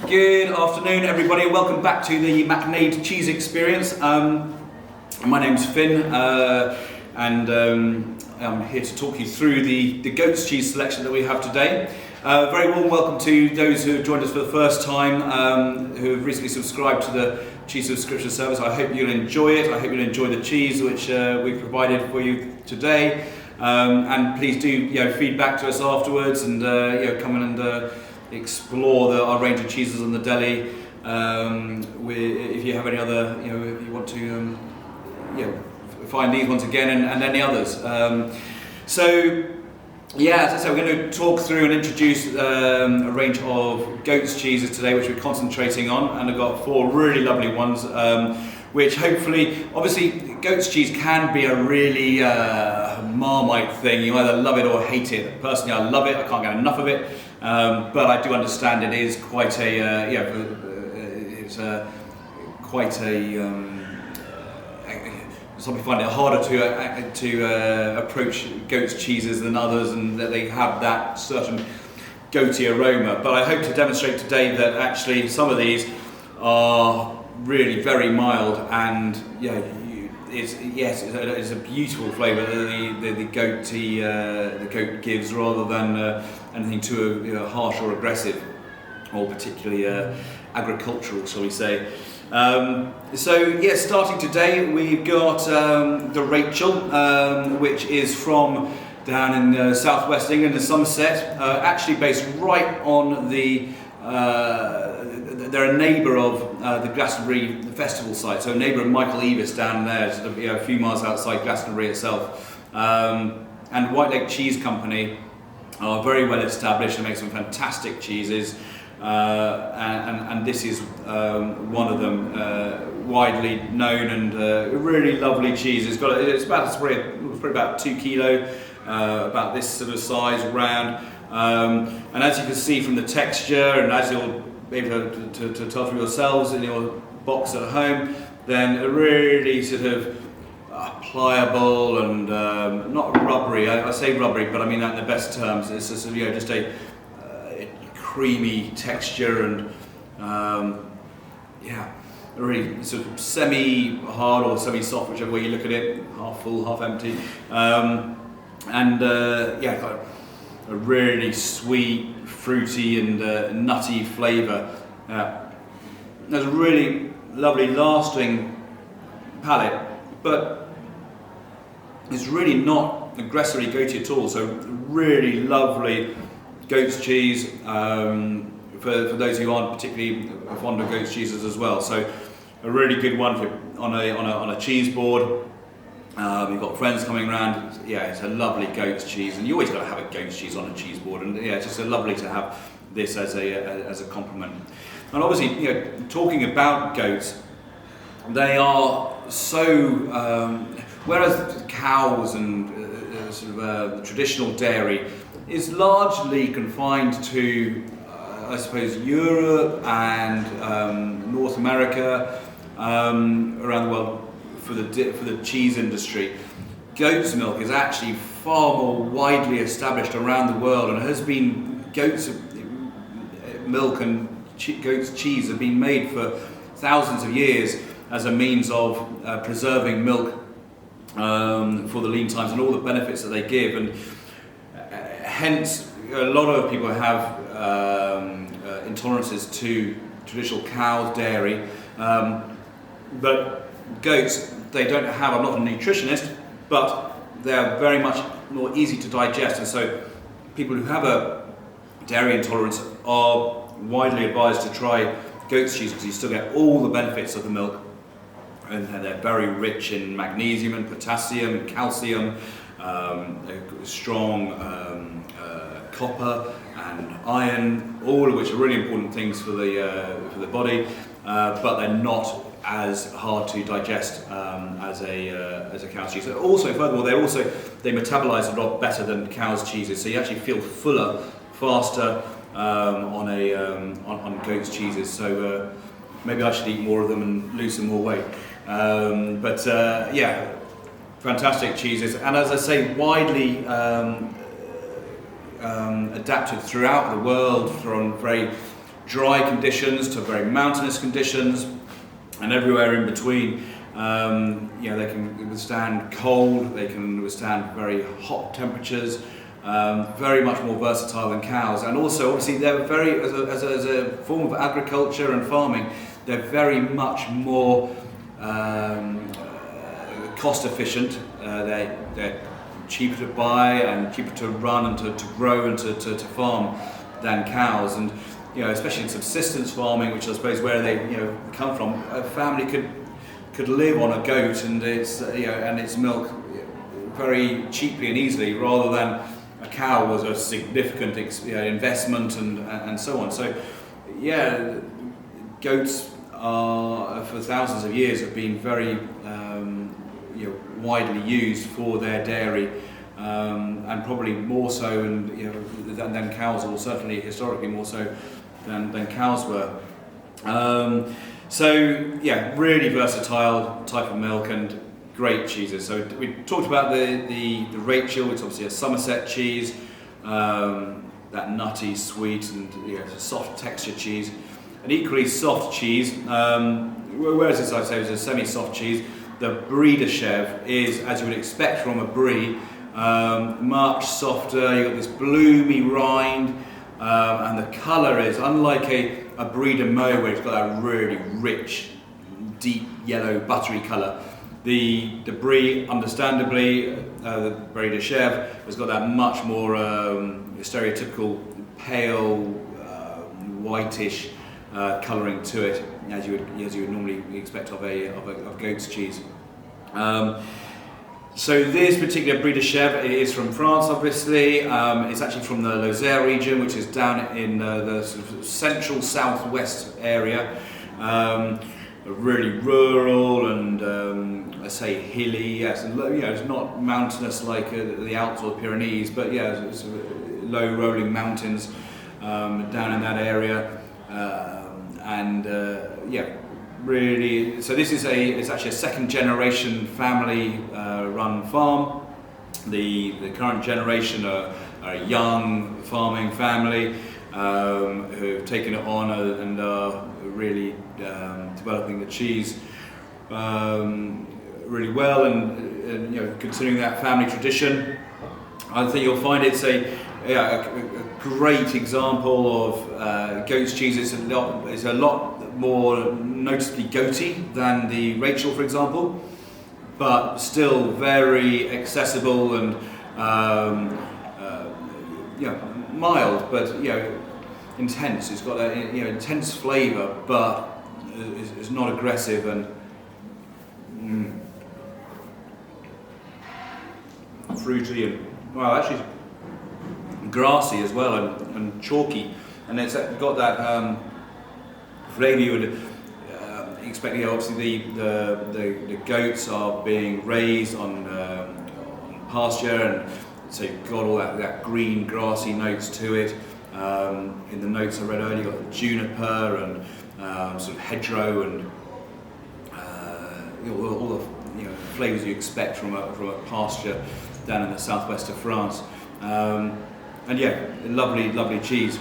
Good afternoon, everybody. Welcome back to the McNade Cheese Experience. My name's Finn, and I'm here to talk you through the goat's cheese selection that we have today. Very warm welcome to those who have joined us for the first time, who have recently subscribed to the cheese subscription service. I hope you'll enjoy it. I hope you'll enjoy the cheese which we've provided for you today. And please do feedback to us afterwards, and come in and explore our range of cheeses in the deli. If you have any other, if you want to, find these ones again and any others. So, as I said, we're going to talk through and introduce a range of goat's cheeses today, which we're concentrating on, and I've got 4 really lovely ones, which hopefully, obviously, goat's cheese can be a really Marmite thing. You either love it or hate it. Personally, I love it. I can't get enough of it. But I do understand it is quite some people find it harder to approach goat's cheeses than others, and that they have that certain goaty aroma. But I hope to demonstrate today that actually some of these are really very mild, and it's a beautiful flavour that the goat gives, rather than anything too harsh or aggressive, or particularly agricultural, shall we say. Starting today, we've got the Rachel, which is from down in southwest England, in Somerset, actually based right on they're a neighbour of the Glastonbury festival site, so a neighbour of Michael Eavis down there, sort of, a few miles outside Glastonbury itself. And White Lake Cheese Company are very well established and make some fantastic cheeses, and this is one of them, widely known and really lovely cheese. It's probably about 2 kilo, about this sort of size, round, and as you can see from the texture, and as you'll be able to tell from yourselves in your box at home, then a really sort of pliable and not rubbery. I say rubbery, but I mean that in the best terms. It's just a creamy texture, and really sort of semi-hard or semi-soft, whichever way you look at it, half full, half empty, got a really sweet, fruity and nutty flavour. There's a really lovely lasting palate, but it's really not aggressively goaty at all. So really lovely goat's cheese for those who aren't particularly fond of goat's cheeses as well. So a really good one on a cheese board. You've got friends coming around. It's a lovely goat's cheese, and you always got to have a goat's cheese on a cheese board. And it's just lovely to have this as a compliment. And obviously, talking about goats, they are so. Whereas cows and the traditional dairy is largely confined to, I suppose, Europe and North America, around the world, for the cheese industry, goat's milk is actually far more widely established around the world, and has been goat's milk and goat's cheese have been made for thousands of years as a means of preserving milk for the lean times and all the benefits that they give, and hence a lot of people have intolerances to traditional cow dairy, but goats, they don't have, I'm not a nutritionist, but they're very much more easy to digest, and so people who have a dairy intolerance are widely advised to try goat's cheese, because you still get all the benefits of the milk, and they're very rich in magnesium and potassium and calcium, strong copper and iron, all of which are really important things for the body, but they're not as hard to digest as a cow's cheese. Also, furthermore, they metabolize a lot better than cow's cheeses, so you actually feel fuller, faster on goat's cheeses. So maybe I should eat more of them and lose some more weight. Fantastic cheeses, and as I say, widely adapted throughout the world from very dry conditions to very mountainous conditions, and everywhere in between. They can withstand cold, they can withstand very hot temperatures, very much more versatile than cows. And also, obviously, they're very, as a form of agriculture and farming, they're very much more cost efficient. They're cheaper to buy and cheaper to run and to grow and to farm than cows. And especially in subsistence farming, which I suppose where they come from, a family could live on a goat and its milk very cheaply and easily, rather than a cow was a significant investment and so on. So goats are, for thousands of years, have been very widely used for their dairy, and probably more so than cows, or certainly historically more so than cows were. Really versatile type of milk and great cheeses. So we talked about the Rachel, which is obviously a Somerset cheese, that nutty, sweet and soft textured cheese. An equally soft cheese, whereas this I'd say was a semi-soft cheese, the Brie de Chèvre is, as you would expect from a brie, much softer. You've got this bloomy rind, and the colour is unlike a Brie de Meaux, where it's got that really rich, deep yellow, buttery colour. The Brie, understandably, the Brie de Chèvre, has got that much more stereotypical pale, whitish colouring to it, as you would normally expect of goat's cheese. So this particular Brie de Chèvre is from France, obviously. It's actually from the Lozère region, which is down in the sort of central southwest area. Really rural and I say hilly. Yes, and it's not mountainous like the Alps or the Pyrenees, but it's low rolling mountains down in that area. Really. So this is it's actually a second generation family run farm. The current generation are a young farming family who've taken it on and are really developing the cheese really well, and considering that family tradition, I think you'll find it's a great example of goat's cheese. It's a lot more noticeably goaty than the Rachel, for example, but still very accessible and mild, but intense. It's got a intense flavour, but it's not aggressive and fruity and actually grassy as well, and chalky, and it's got that flavour you would expect. Obviously the goats are being raised on pasture, and so you've got all that green grassy notes to it. In the notes I read earlier, you've got juniper and sort of hedgerow and all the flavours you expect from a pasture down in the southwest of France. Lovely cheese.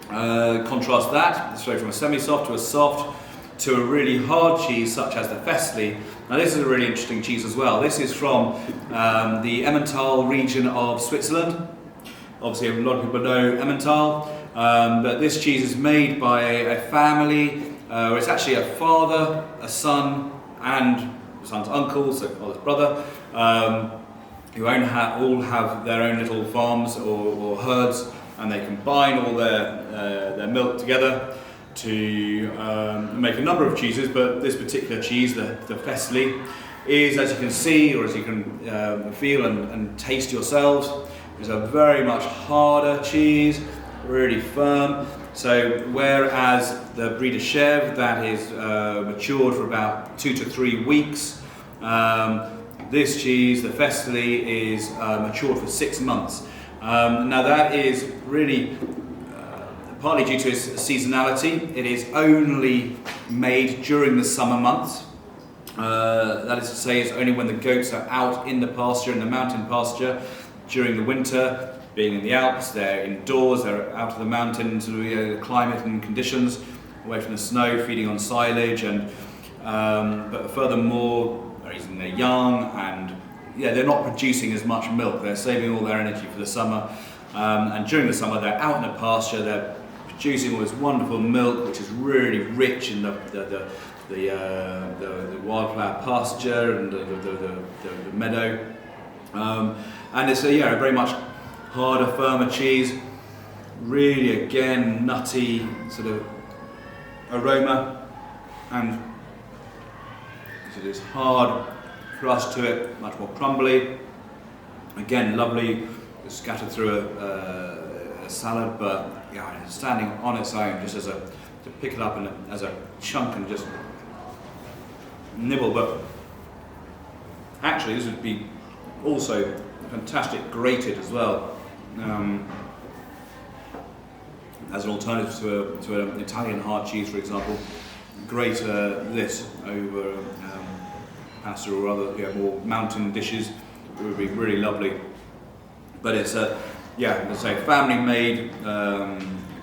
Contrast that straight from a semi-soft to a soft to a really hard cheese such as the Festli. Now this is a really interesting cheese as well. This is from the Emmental region of Switzerland. Obviously a lot of people know Emmental, but this cheese is made by a family where it's actually a father, a son, and the son's uncle, so father's brother, who all have their own little farms or herds, and they combine all their milk together to make a number of cheeses. But this particular cheese, the Festli, is, as you can see, or as you can feel and taste yourselves, is a very much harder cheese, really firm. So whereas the Brie de Chèvre, that is matured for about 2 to 3 weeks, this cheese, the Festli, is matured for 6 months. Now that is really partly due to its seasonality. It is only made during the summer months. That is to say, it's only when the goats are out in the pasture, in the mountain pasture, during the winter, being in the Alps, they're indoors, they're out of the mountains, the climate and conditions, away from the snow, feeding on silage, and but furthermore, the reason they're young and they're not producing as much milk. They're saving all their energy for the summer, and during the summer they're out in the pasture. They're producing all this wonderful milk, which is really rich in the wildflower pasture and the meadow, and it's a very much harder, firmer cheese. Really, again, nutty sort of aroma, and so this hard crust to it, much more crumbly. Again, lovely, scattered through a salad, but standing on its own, just to pick it up and as a chunk and just nibble. But actually, this would be also fantastic grated as well, as an alternative to an Italian hard cheese, for example. Grate this over pasta or other more mountain dishes. It would be really lovely. But it's let's say family-made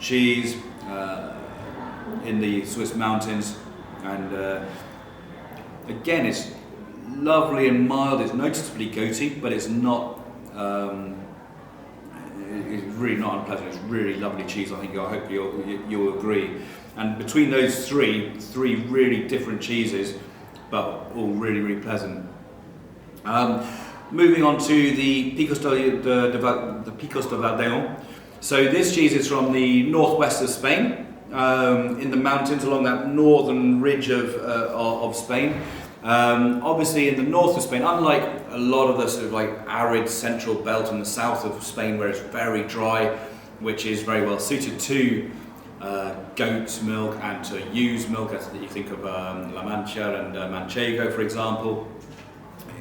cheese in the Swiss mountains, and again, it's lovely and mild. It's noticeably goaty, but it's not. It's really not unpleasant. It's really lovely cheese. I hope you'll agree. And between those three really different cheeses, but all really, really pleasant. Moving on to the Picos de Valdeón. So this cheese is from the northwest of Spain, in the mountains along that northern ridge of Spain. Obviously in the north of Spain, unlike a lot of the sort of like arid central belt in the south of Spain where it's very dry, which is very well suited to goat's milk and to ewe's milk, as you think of La Mancha and Manchego, for example.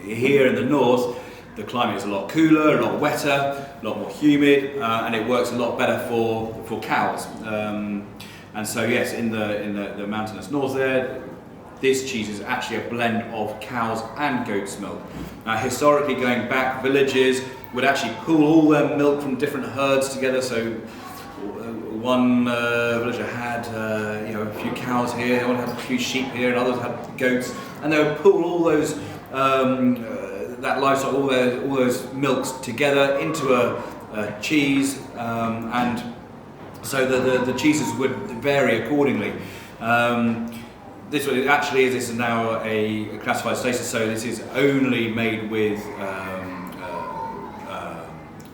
Here in the north, the climate is a lot cooler, a lot wetter, a lot more humid, and it works a lot better for cows. And so yes, in the mountainous north there, this cheese is actually a blend of cow's and goat's milk. Now, historically, going back, villages would actually pool all their milk from different herds together. So one villager had a few cows here, one had a few sheep here, and others had goats, and they would pool all those that livestock, all those milks together into a cheese, and so the cheeses would vary accordingly. This is now a classified status, so this is only made with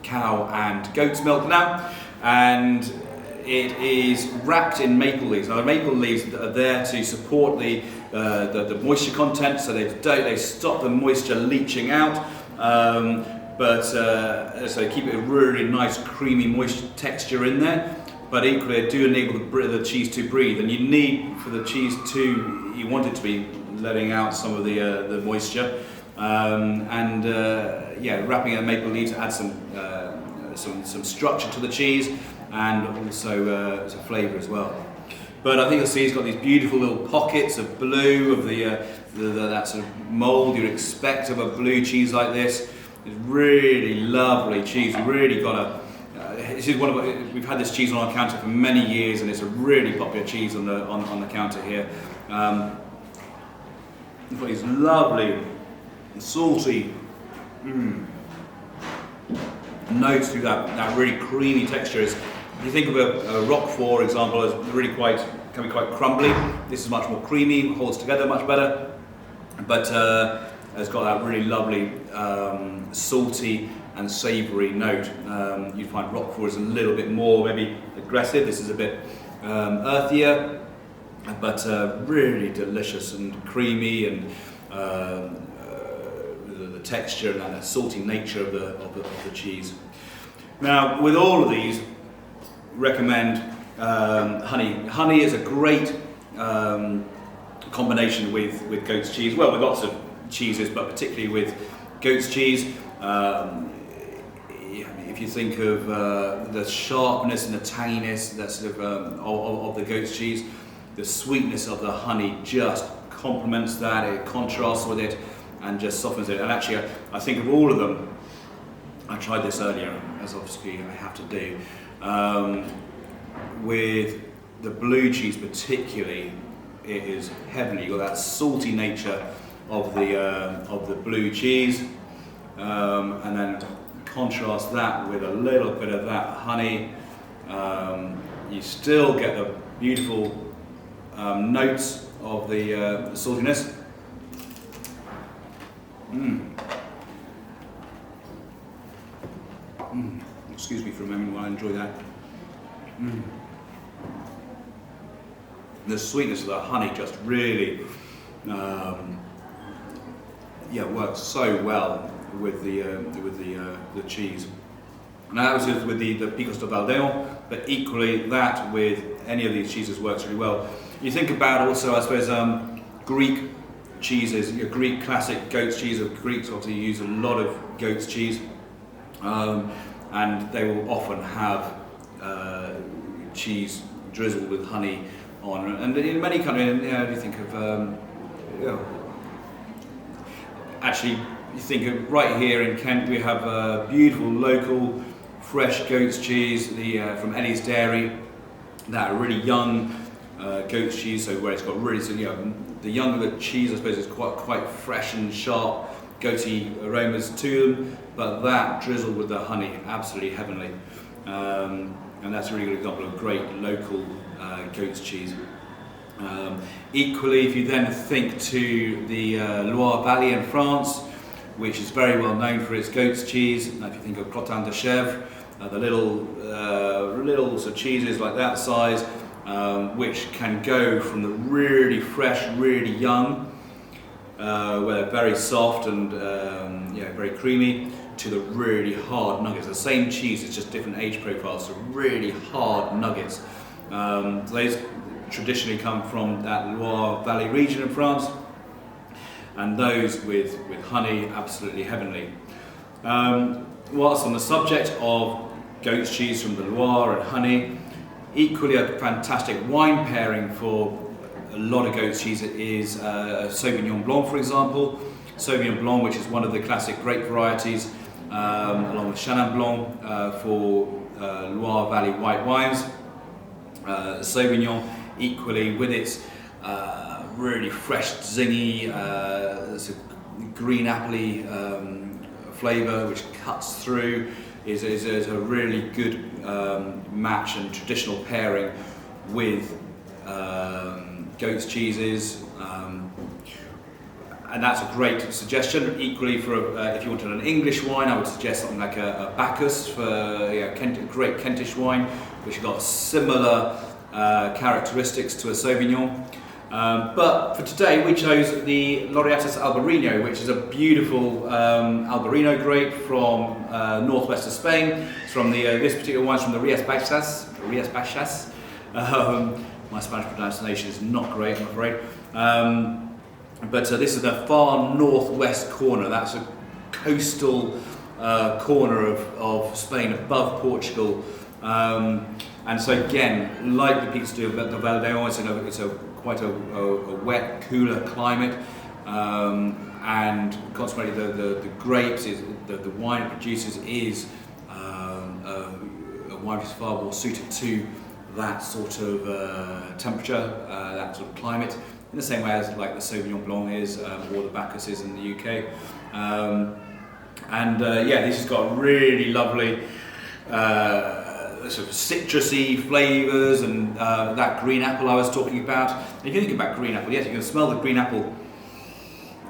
cow and goat's milk now, and it is wrapped in maple leaves. Now the maple leaves are there to support the moisture content, so they stop the moisture leaching out, so keep it a really nice creamy moist texture in there. But equally, they do enable the cheese to breathe, and you need for the cheese you want it to be letting out some of the moisture, wrapping it in maple leaves adds some structure to the cheese and also some flavour as well. But I think you'll see it's got these beautiful little pockets of blue of that sort of mould you'd expect of a blue cheese like this. It's really lovely cheese. Really got this is we've had this cheese on our counter for many years, and it's a really popular cheese on the counter here. It's got these lovely, salty notes through that really creamy texture. If you think of a Roquefort, for example, as can be quite crumbly. This is much more creamy, holds together much better, but it's got that really lovely salty and savoury note. You find Roquefort is a little bit more maybe aggressive. This is a bit earthier, but really delicious and creamy, and the texture and the salty nature of the cheese. Now, with all of these, recommend honey. Honey is a great combination with goat's cheese. Well, with lots of cheeses, but particularly with goat's cheese. If you think of the sharpness and the tanginess of the goat's cheese, the sweetness of the honey just complements that. It contrasts with it and just softens it. And actually, I think of all of them. I tried this earlier. as obviously I have to do. With the blue cheese particularly, it is heavenly. You've got that salty nature of the blue cheese, and then contrast that with a little bit of that honey. You still get the beautiful notes of the saltiness. Excuse me for a moment while I enjoy that. The sweetness of the honey just really works so well with the cheese. Now that was with the Picos de Valdeón, but equally that with any of these cheeses works really well. You think about also, I suppose, Greek cheeses, your Greek classic goat's cheese. Greeks obviously use a lot of goat's cheese, and they will often have cheese drizzled with honey on. And in many countries, if you think of, actually, you think of right here in Kent, we have a beautiful local fresh goat's cheese, from Ellie's Dairy. That are really young goat's cheese, so where it's got really, the younger the cheese, I suppose, is quite fresh and sharp, goaty aromas to them. But that drizzled with the honey, absolutely heavenly. And that's a really good example of great local goat's cheese. Equally, if you then think to the Loire Valley in France, which is very well known for its goat's cheese. Now, if you think of Crottin de Chèvre, the little sort of cheeses like that size, which can go from the really fresh, really young, where they're very soft and very creamy, to the really hard nuggets. The same cheese, it's just different age profiles, so really hard nuggets. Those traditionally come from that Loire Valley region of France, and those with honey, absolutely heavenly. Whilst on the subject of goat's cheese from the Loire and honey, equally a fantastic wine pairing for a lot of goat's cheese is Sauvignon Blanc, for example. Sauvignon Blanc, which is one of the classic grape varieties, along with Chenin Blanc for Loire Valley white wines. Sauvignon, equally with its really fresh, zingy, sort of green appley flavour, which cuts through, is a really good match and traditional pairing with goat's cheeses. And that's a great suggestion. Equally, for if you wanted an English wine, I would suggest something like a Bacchus, for great Kentish wine, which has got similar characteristics to a Sauvignon. But for today, we chose the Laureatus Albarino, which is a beautiful Albarino grape from northwest of Spain. It's from this particular wine is from the Rías Baixas. My Spanish pronunciation is not great, I'm afraid. But this is the far northwest corner. That's a coastal corner of Spain, above Portugal. And so again, like the Picos de Valdeón, it's quite a wet, cooler climate, and consequently the grapes, the wine it produces is a wine which is far more suited to that sort of temperature, that sort of climate, in the same way as like the Sauvignon Blanc is, or the Bacchus is in the UK. This has got really lovely sort of citrusy flavours, and that green apple I was talking about. And if you think about green apple, yes, you can smell the green apple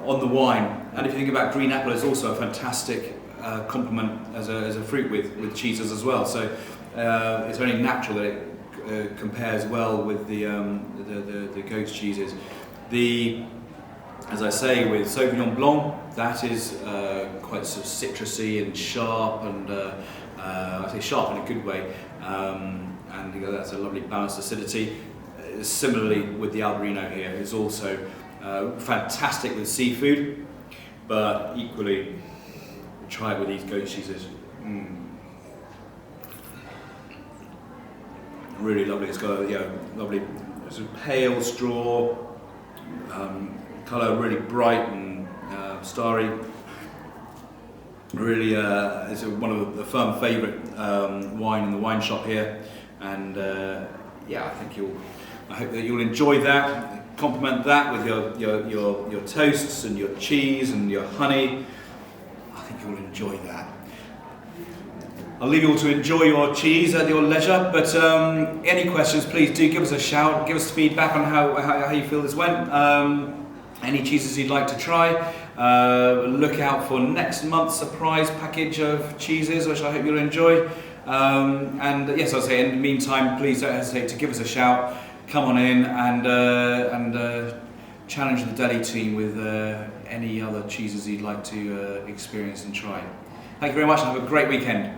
on the wine. And if you think about green apple, it's also a fantastic complement as a fruit with cheeses as well. So it's only natural that it compares well with the goat's cheeses. As I say, with Sauvignon Blanc, that is quite sort of citrusy and sharp, and I say sharp in a good way, and that's a lovely balanced acidity. Similarly with the Albarino here, it's also fantastic with seafood, but equally try it with these goat cheeses. Really lovely. It's got a lovely sort of pale straw, colour, really bright and starry. Really, it's one of the firm favourite wine in the wine shop here, and yeah, I hope that you'll enjoy that. Complement that with your toasts and your cheese and your honey. I think you'll enjoy that. I'll leave you all to enjoy your cheese at your leisure, but any questions, please do give us a shout, give us feedback on how you feel this went. Any cheeses you'd like to try. Look out for next month's surprise package of cheeses, which I hope you'll enjoy. And yes, I'll say in the meantime, please don't hesitate to give us a shout. Come on in and challenge the deli team with any other cheeses you'd like to experience and try. Thank you very much and have a great weekend.